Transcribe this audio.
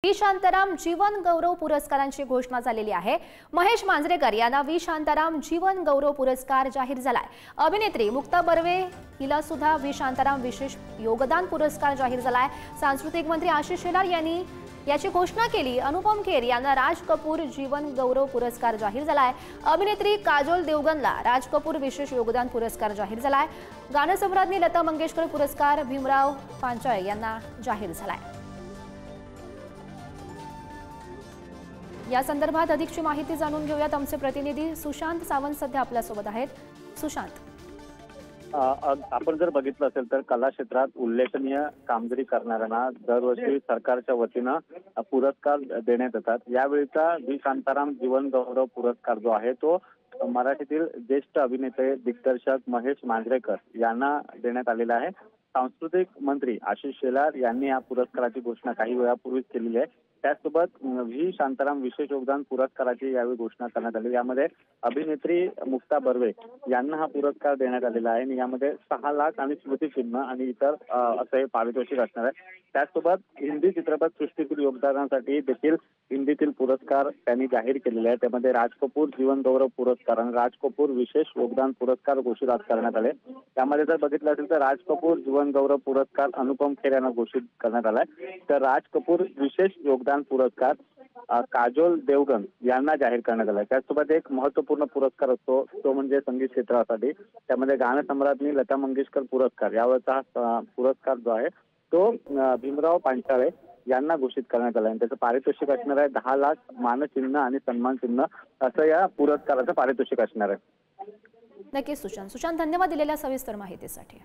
V Shantaram जीवन गौरव पुरस्कारांची घोषणा झालेली आहे। महेश मांजरेकर यांना व्ही शांताराम जीवन गौरव पुरस्कार जाहीर झालाय। अभिनेत्री मुक्ता बर्वे हिला सुद्धा व्ही शांताराम विशेष योगदान पुरस्कार जाहीर झालाय। सांस्कृतिक मंत्री आशिष शेलार यांनी याची घोषणा केली। अनुपम खेर यांना राज कपूर जीवन गौरव पुरस्कार जाहीर झालाय। अभिनेत्री काजोल देवगनला राज कपूर विशेष योगदान पुरस्कार जाहीर झालाय। गानसम्राज्ञी लता मंगेशकर पुरस्कार भीमराव पांचाळे यांना जाहीर झालाय। या संदर्भात अधिकची माहिती जाणून घेऊयात। आमचे प्रतिनिधी सुशांत सावंत सध्या आपल्या सोबत आहेत। सुशांत, आपण जर बघितलं असेल तर कला क्षेत्रात उल्लेखनीय कामगिरी करणाऱ्यांना दरवर्षी सरकारच्या वतीनं पुरस्कार देण्यात येतात। यावेळीचा व्ही शांताराम जीवन गौरव पुरस्कार जो आहे तो मराठीतील ज्येष्ठ अभिनेते दिग्दर्शक महेश मांजरेकर यांना देण्यात आलेला आहे। सांस्कृतिक मंत्री आशिष शेलार यांनी या पुरस्काराची घोषणा काही वेळापूर्वीच केलेली आहे। त्याचसोबत व्ही शांताराम विशेष योगदान पुरस्काराची यावेळी घोषणा करण्यात आली। यामध्ये अभिनेत्री मुक्ता बर्वे यांना हा पुरस्कार देण्यात आलेला आहे। यामध्ये 6 लाख आणि स्मृतिचिन्ह आणि इतर असे पारितोषिक असणार आहे। त्याचसोबत हिंदी चित्रपट सृष्टीतील योगदानासाठी देखील हिंदीतील पुरस्कार त्यांनी जाहीर केलेले आहे। त्यामध्ये राज कपूर जीवन गौरव पुरस्कार आणि राज कपूर विशेष योगदान पुरस्कार घोषित करण्यात आले। त्यामध्ये जर बघितलं असेल तर राज कपूर जीवन गौरव पुरस्कार अनुपम खेर यांना घोषित करण्यात आलाय। तर राज कपूर विशेष योगदान पुरस्कार काजोल देवगन यांना जाहीर करण्यात आलाय। त्याचसोबत एक महत्वपूर्ण पुरस्कार असतो तो म्हणजे संगीत क्षेत्रासाठी। त्यामध्ये गानसम्राज्ञी लता मंगेशकर पुरस्कार यावरचा पुरस्कार जो आहे तो भीमराव पांचाळे यांना घोषित करण्यात आला आहे। त्याचं पारितोषिक असणार आहे 10 लाख मानचिन्ह आणि सन्मान चिन्ह असं या पुरस्काराचं पारितोषिक असणार आहे। नक्कीच सुशांत, धन्यवाद दिलेल्या सविस्तर माहितीसाठी।